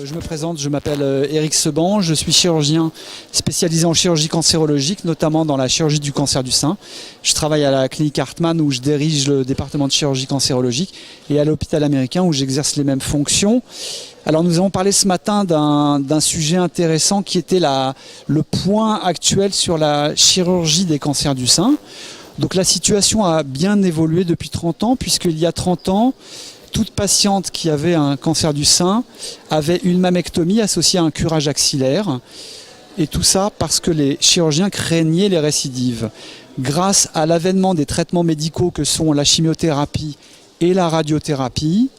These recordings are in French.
Je me présente, je m'appelle Éric Seban, je suis chirurgien spécialisé en chirurgie cancérologique, notamment dans la chirurgie du cancer du sein. Je travaille à la clinique Hartmann où je dirige le département de chirurgie cancérologique et à l'hôpital américain où j'exerce les mêmes fonctions. Alors nous avons parlé ce matin d'un sujet intéressant qui était le point actuel sur la chirurgie des cancers du sein. Donc la situation a bien évolué depuis 30 ans puisqu'il y a 30 ans, toute patiente qui avait un cancer du sein avait une mammectomie associée à un curage axillaire. Et tout ça parce que les chirurgiens craignaient les récidives. Grâce à l'avènement des traitements médicaux que sont la chimiothérapie et la radiothérapie,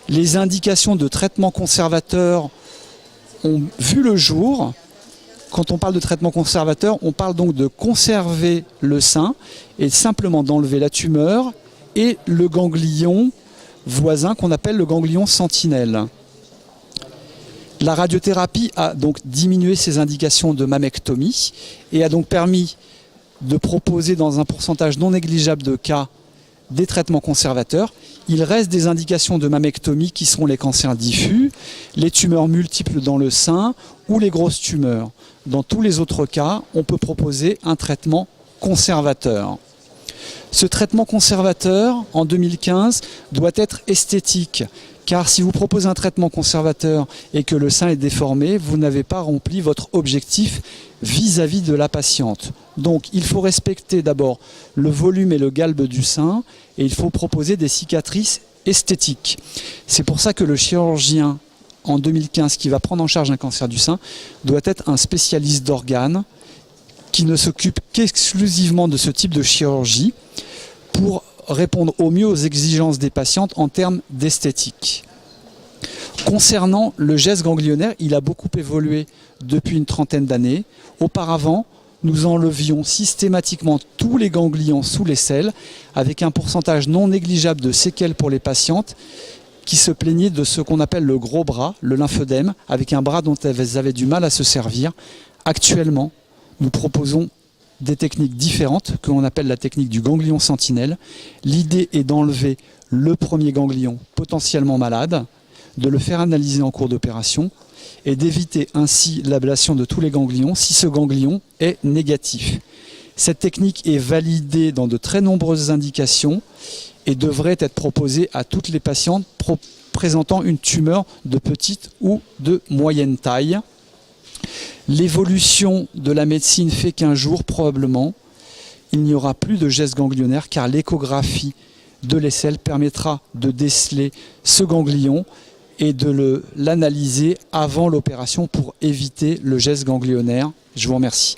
les indications de traitement conservateur ont vu le jour. Quand on parle de traitement conservateur, on parle donc de conserver le sein et simplement d'enlever la tumeur et le ganglion voisin qu'on appelle le ganglion sentinelle. La radiothérapie a donc diminué ces indications de mammectomie et a donc permis de proposer dans un pourcentage non négligeable de cas des traitements conservateurs. Il reste des indications de mammectomie qui sont les cancers diffus, les tumeurs multiples dans le sein ou les grosses tumeurs. Dans tous les autres cas, on peut proposer un traitement conservateur. Ce traitement conservateur, en 2015, doit être esthétique, car si vous proposez un traitement conservateur et que le sein est déformé, vous n'avez pas rempli votre objectif vis-à-vis de la patiente. Donc il faut respecter d'abord le volume et le galbe du sein et il faut proposer des cicatrices esthétiques. C'est pour ça que le chirurgien, en 2015, qui va prendre en charge un cancer du sein, doit être un spécialiste d'organes qui ne s'occupe qu'exclusivement de ce type de chirurgie pour répondre au mieux aux exigences des patientes en termes d'esthétique. Concernant le geste ganglionnaire, il a beaucoup évolué depuis une trentaine d'années. Auparavant, nous enlevions systématiquement tous les ganglions sous l'aisselle avec un pourcentage non négligeable de séquelles pour les patientes qui se plaignaient de ce qu'on appelle le gros bras, le lymphœdème, avec un bras dont elles avaient du mal à se servir. Actuellement, nous proposons des techniques différentes que l'on appelle la technique du ganglion sentinelle. L'idée est d'enlever le premier ganglion potentiellement malade, de le faire analyser en cours d'opération et d'éviter ainsi l'ablation de tous les ganglions si ce ganglion est négatif. Cette technique est validée dans de très nombreuses indications et devrait être proposée à toutes les patientes présentant une tumeur de petite ou de moyenne taille. L'évolution de la médecine fait qu'un jour, probablement, il n'y aura plus de geste ganglionnaire car l'échographie de l'aisselle permettra de déceler ce ganglion et de l'analyser avant l'opération pour éviter le geste ganglionnaire. Je vous remercie.